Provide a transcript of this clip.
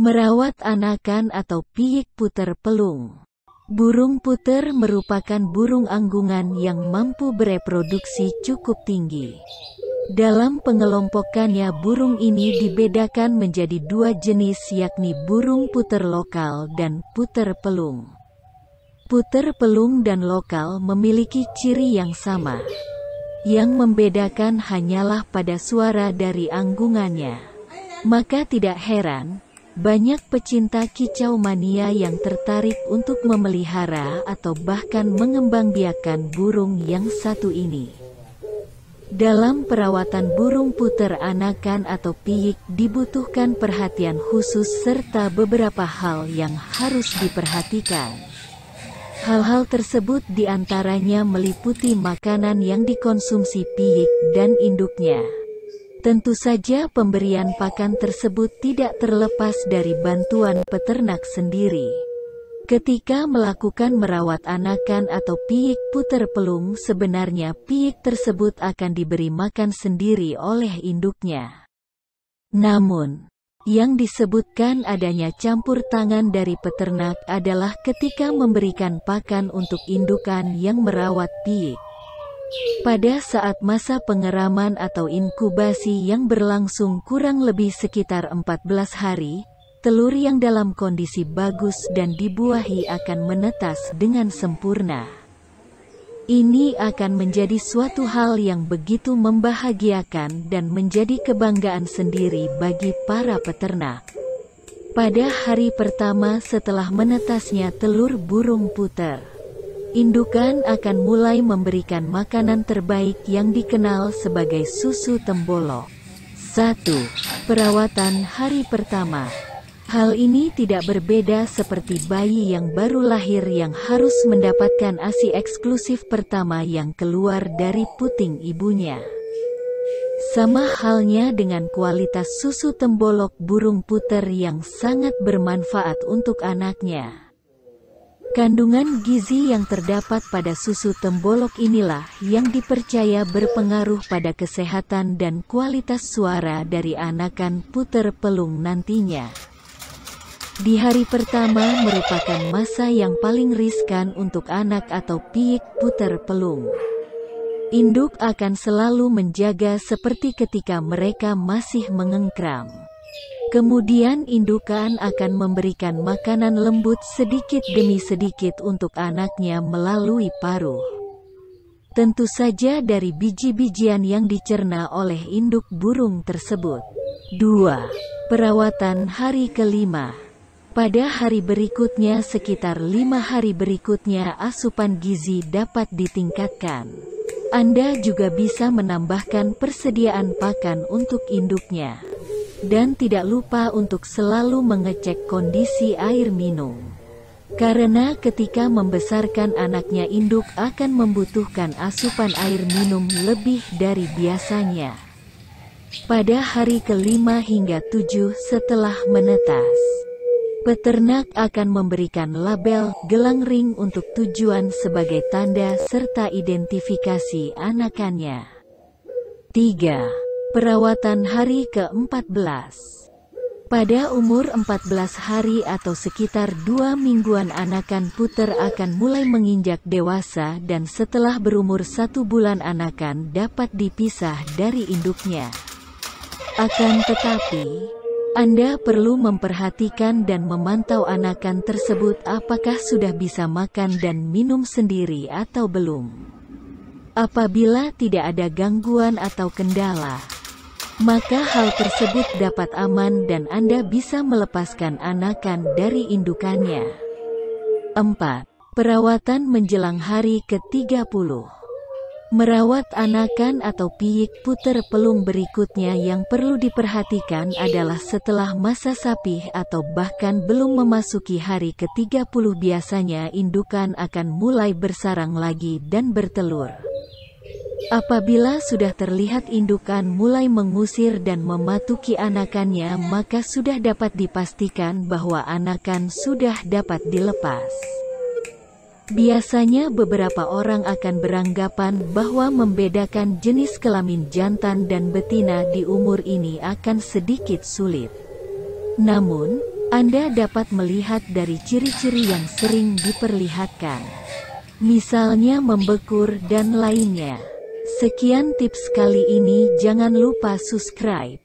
Merawat anakan atau piyik puter pelung. Burung puter merupakan burung anggungan yang mampu bereproduksi cukup tinggi. Dalam pengelompokannya burung ini dibedakan menjadi dua jenis, yakni burung puter lokal dan puter pelung. Puter pelung dan lokal memiliki ciri yang sama. Yang membedakan hanyalah pada suara dari anggungannya. Maka tidak heran, banyak pecinta kicau mania yang tertarik untuk memelihara atau bahkan mengembangbiakan burung yang satu ini. Dalam perawatan burung puter anakan atau piyik dibutuhkan perhatian khusus serta beberapa hal yang harus diperhatikan. Hal-hal tersebut diantaranya meliputi makanan yang dikonsumsi piyik dan induknya. Tentu saja pemberian pakan tersebut tidak terlepas dari bantuan peternak sendiri. Ketika melakukan merawat anakan atau piyik puter pelung, sebenarnya piyik tersebut akan diberi makan sendiri oleh induknya. Namun, yang disebutkan adanya campur tangan dari peternak adalah ketika memberikan pakan untuk indukan yang merawat piyik. Pada saat masa pengeraman atau inkubasi yang berlangsung kurang lebih sekitar 14 hari, telur yang dalam kondisi bagus dan dibuahi akan menetas dengan sempurna. Ini akan menjadi suatu hal yang begitu membahagiakan dan menjadi kebanggaan sendiri bagi para peternak. Pada hari pertama setelah menetasnya telur burung puter, indukan akan mulai memberikan makanan terbaik yang dikenal sebagai susu tembolok. 1. Perawatan hari pertama. Hal ini tidak berbeda seperti bayi yang baru lahir yang harus mendapatkan ASI eksklusif pertama yang keluar dari puting ibunya. Sama halnya dengan kualitas susu tembolok burung puter yang sangat bermanfaat untuk anaknya. Kandungan gizi yang terdapat pada susu tembolok inilah yang dipercaya berpengaruh pada kesehatan dan kualitas suara dari anakan puter pelung nantinya. Di hari pertama merupakan masa yang paling riskan untuk anak atau piyik puter pelung. Induk akan selalu menjaga seperti ketika mereka masih mengengkram. Kemudian indukan akan memberikan makanan lembut sedikit demi sedikit untuk anaknya melalui paruh. Tentu saja dari biji-bijian yang dicerna oleh induk burung tersebut. 2. Perawatan hari kelima. Pada hari berikutnya sekitar 5 hari berikutnya asupan gizi dapat ditingkatkan. Anda juga bisa menambahkan persediaan pakan untuk induknya. Dan tidak lupa untuk selalu mengecek kondisi air minum. Karena ketika membesarkan anaknya induk akan membutuhkan asupan air minum lebih dari biasanya. Pada hari kelima hingga 7 setelah menetas, peternak akan memberikan label gelang ring untuk tujuan sebagai tanda serta identifikasi anakannya. 3. Perawatan hari ke-14. Pada umur 14 hari atau sekitar 2 mingguan anakan puter akan mulai menginjak dewasa dan setelah berumur 1 bulan anakan dapat dipisah dari induknya. Akan tetapi, Anda perlu memperhatikan dan memantau anakan tersebut apakah sudah bisa makan dan minum sendiri atau belum. Apabila tidak ada gangguan atau kendala, maka hal tersebut dapat aman dan Anda bisa melepaskan anakan dari indukannya. 4. Perawatan menjelang hari ke-30. Merawat anakan atau piyik puter pelung berikutnya yang perlu diperhatikan adalah setelah masa sapih atau bahkan belum memasuki hari ke-30 biasanya indukan akan mulai bersarang lagi dan bertelur. Apabila sudah terlihat indukan mulai mengusir dan mematuki anakannya, maka sudah dapat dipastikan bahwa anakan sudah dapat dilepas. Biasanya beberapa orang akan beranggapan bahwa membedakan jenis kelamin jantan dan betina di umur ini akan sedikit sulit. Namun, Anda dapat melihat dari ciri-ciri yang sering diperlihatkan, misalnya membekur dan lainnya. Sekian tips kali ini, jangan lupa subscribe,